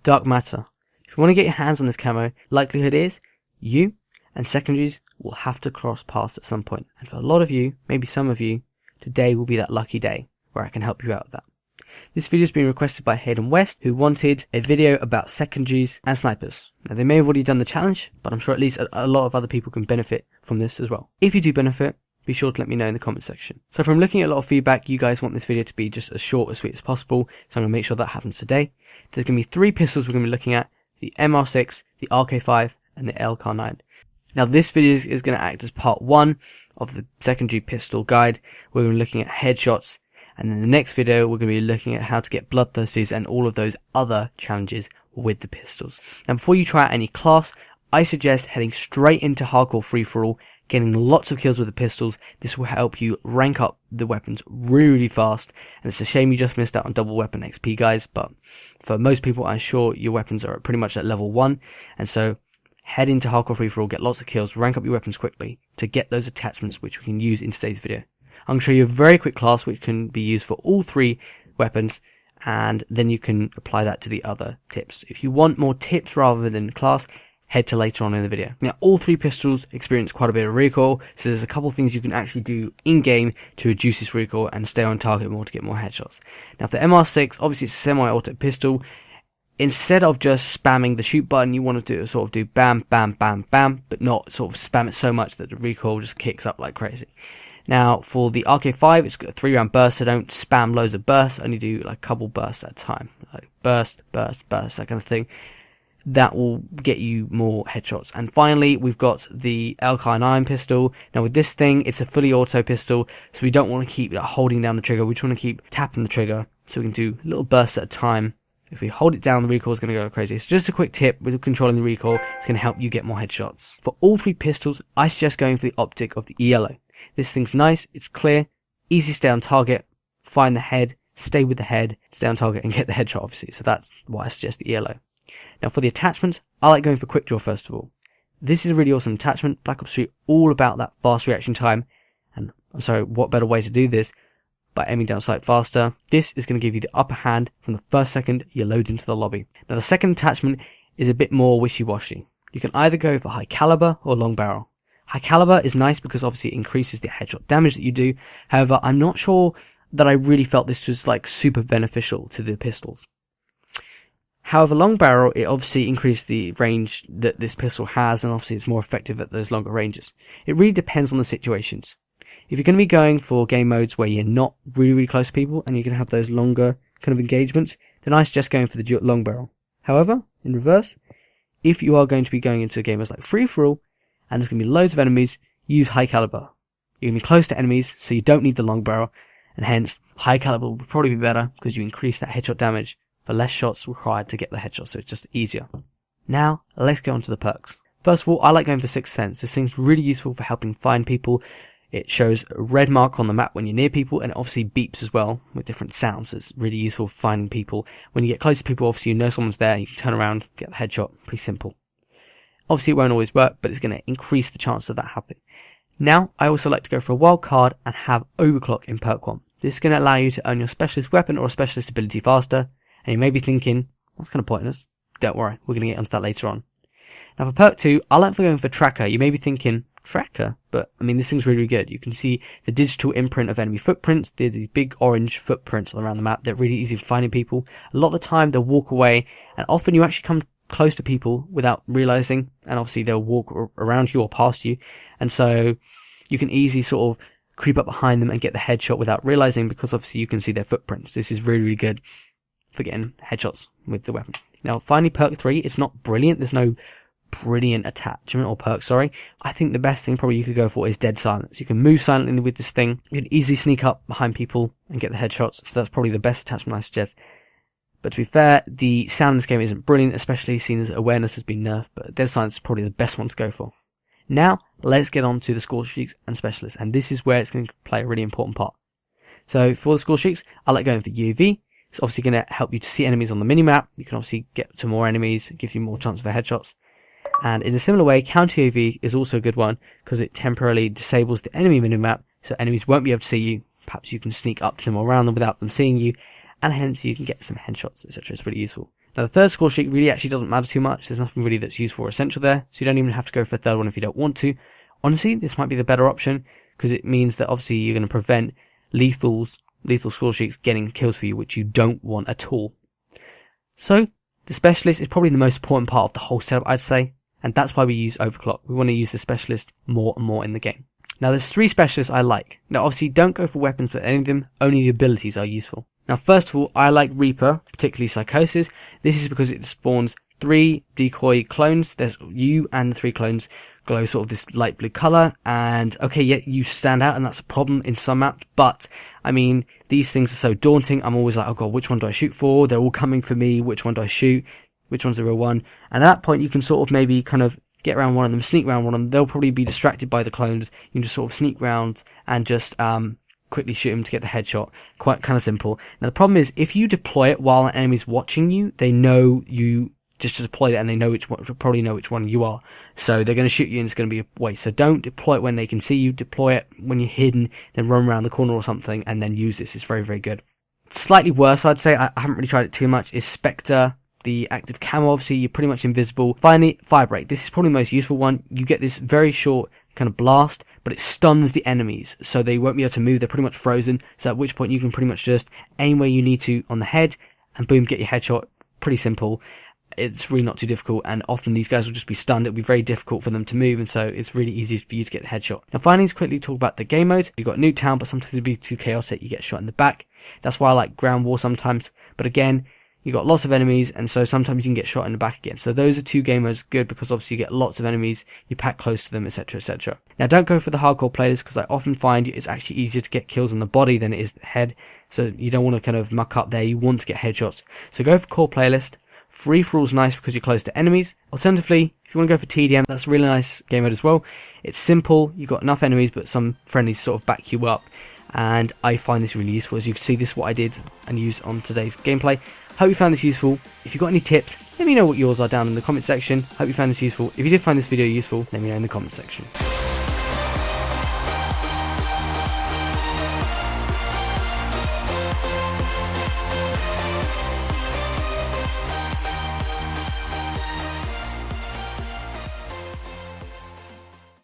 dark matter. If you want to get your hands on this camo, likelihood is you and secondaries will have to cross paths at some point. And for a lot of you, maybe some of you, today will be that lucky day where I can help you out with that. This video has been requested by Hayden West, who wanted a video about secondaries and snipers. Now, they may have already done the challenge, but I'm sure at least a lot of other people can benefit from this as well. If you do benefit, be sure to let me know in the comment section. So from looking at a lot of feedback, you guys want this video to be just as short and sweet as possible, so I'm going to make sure that happens today. There's going to be 3 pistols we're going to be looking at: the MR6, the RK5, and the LK9. Now this video is going to act as part 1 of the secondary pistol guide. We're going to be looking at headshots, and in the next video we're going to be looking at how to get bloodthirsties and all of those other challenges with the pistols. Now before you try out any class, I suggest heading straight into hardcore free-for-all, getting lots of kills with the pistols. This will help you rank up the weapons really fast, and it's a shame you just missed out on double weapon XP, guys, but for most people I'm sure your weapons are pretty much at level 1, and so head into hardcore free-for-all, get lots of kills, rank up your weapons quickly to get those attachments which we can use in today's video. I'm going to show you a very quick class which can be used for all 3 weapons, and then you can apply that to the other tips. If you want more tips rather than class, head to later on in the video. Now all 3 pistols experience quite a bit of recoil, so there's a couple of things you can actually do in game to reduce this recoil and stay on target more to get more headshots. Now for the MR6, obviously it's a semi-auto pistol. Instead of just spamming the shoot button, you want to sort of do bam, bam, bam, bam, but not sort of spam it so much that the recoil just kicks up like crazy. Now for the RK5, it's got a 3-round burst, so don't spam loads of bursts, only do like a couple bursts at a time. Like burst, burst, burst, that kind of thing. That will get you more headshots. And finally, we've got the LK9 pistol. Now with this thing, it's a fully auto pistol, so we don't want to keep holding down the trigger. We just want to keep tapping the trigger, so we can do little bursts at a time. If we hold it down, the recoil is going to go crazy. So just a quick tip with controlling the recoil, it's going to help you get more headshots. For all 3 pistols, I suggest going for the optic of the yellow. This thing's nice, it's clear, easy to stay on target, find the head, stay with the head, stay on target and get the headshot obviously. So that's why I suggest the yellow. Now for the attachments, I like going for quick draw first of all. This is a really awesome attachment. Black Ops 3 all about that fast reaction time, and I'm sorry, what better way to do this by aiming down sight faster. This is going to give you the upper hand from the first second you load into the lobby. Now the second attachment is a bit more wishy-washy. You can either go for high caliber or long barrel. High caliber is nice because obviously it increases the headshot damage that you do. However, I'm not sure that I really felt this was like super beneficial to the pistols. However, long barrel, it obviously increases the range that this pistol has, and obviously it's more effective at those longer ranges. It really depends on the situations. If you're going to be going for game modes where you're not really close to people and you're going to have those longer kind of engagements, then I suggest going for the long barrel. However, in reverse, if you are going to be going into gamers like free-for-all and there's going to be loads of enemies, use high caliber. You're going to be close to enemies, so you don't need the long barrel, and hence high caliber will probably be better because you increase that headshot damage for less shots required to get the headshot, so it's just easier. Now, let's go on to the perks. First of all, I like going for Sixth Sense. This thing's really useful for helping find people. It shows a red mark on the map when you're near people, and it obviously beeps as well with different sounds. So it's really useful for finding people. When you get close to people, obviously you know someone's there, you can turn around, get the headshot. Pretty simple. Obviously it won't always work, but it's going to increase the chance of that happening. Now, I also like to go for a wild card and have Overclock in perk 1. This is going to allow you to earn your specialist weapon or specialist ability faster, and you may be thinking, what's kind of pointless? Don't worry, we're going to get onto that later on. Now for perk 2, I like for going for Tracker. You may be thinking, Tracker? But, I mean, this thing's really good. You can see the digital imprint of enemy footprints. They're these big orange footprints around the map. They're really easy for finding people. A lot of the time, they'll walk away, and often you actually come close to people without realizing, and obviously they'll walk around you or past you, and so you can easily sort of creep up behind them and get the headshot without realizing, because obviously you can see their footprints. This is really good for getting headshots with the weapon. Now finally, perk 3, it's not brilliant. There's no brilliant attachment or perk, sorry. I think the best thing probably you could go for is Dead Silence. You can move silently with this thing. You can easily sneak up behind people and get the headshots, so that's probably the best attachment I suggest. But to be fair, the sound in this game isn't brilliant, especially seeing as awareness has been nerfed, but Dead Silence is probably the best one to go for. Now, let's get on to the Scorestreaks and Specialists, and this is where it's going to play a really important part. So for the Scorestreaks, I like going for UAV. It's obviously going to help you to see enemies on the minimap. You can obviously get to more enemies, it gives you more chance for headshots. And in a similar way, Counter UAV is also a good one because it temporarily disables the enemy minimap, so enemies won't be able to see you. Perhaps you can sneak up to them or around them without them seeing you, and hence you can get some headshots, etc. It's really useful. Now the third Scorestreak really actually doesn't matter too much. There's nothing really that's useful or essential there, so you don't even have to go for a third one if you don't want to. Honestly, this might be the better option because it means that obviously you're going to prevent lethal Scorestreaks getting kills for you, which you don't want at all. So the specialist is probably the most important part of the whole setup, I'd say, and that's why we use overclock. We want to use the specialist more and more in the game. Now there's 3 specialists I like. Now obviously don't go for weapons with any of them, only the abilities are useful. Now first of all, I like Reaper, particularly Psychosis. This is because it spawns 3 decoy clones. There's you and the 3 clones glow sort of this light blue colour, and okay, yeah, you stand out and that's a problem in some maps, but I mean, these things are so daunting. I'm always like, oh god, which one do I shoot for? They're all coming for me, which one do I shoot? Which one's the real one? And at that point you can sort of maybe kind of get around one of them, sneak around one of them. They'll probably be distracted by the clones. You can just sort of sneak around and just quickly shoot them to get the headshot. Quite kind of simple. Now the problem is, if you deploy it while an enemy's watching you, they know you just deployed it and they know probably know which one you are. So they're going to shoot you and it's going to be a waste. So don't deploy it when they can see you. Deploy it when you're hidden, then run around the corner or something and then use this. It's very, very good. Slightly worse, I'd say, I haven't really tried it too much, is Spectre. The active camo, obviously you're pretty much invisible. Finally, fire break. This is probably the most useful one. You get this very short kind of blast, but it stuns the enemies, so they won't be able to move. They're pretty much frozen, so at which point you can pretty much just aim where you need to on the head and boom, get your headshot. Pretty simple. It's really not too difficult, and often these guys will just be stunned. It'll be very difficult for them to move, and so it's really easy for you to get the headshot. Now finally, let's quickly talk about the game mode. You've got Nuketown, but sometimes it'll be too chaotic, you get shot in the back. That's why I like Ground War sometimes, but again, you've got lots of enemies, and so sometimes you can get shot in the back again. So those are 2 game modes good, because obviously you get lots of enemies, you pack close to them, etc, etc. Now don't go for the hardcore playlist, because I often find it's actually easier to get kills on the body than it is the head, so you don't want to kind of muck up there, you want to get headshots. So go for core playlist. Free for all's nice because you're close to enemies. Alternatively, if you want to go for TDM, that's a really nice game mode as well. It's simple, you've got enough enemies, but some friendlies sort of back you up. And I find this really useful. As you can see, this is what I did and used on today's gameplay. Hope you found this useful. If you've got any tips, let me know what yours are down in the comment section. Hope you found this useful. If you did find this video useful, let me know in the comment section.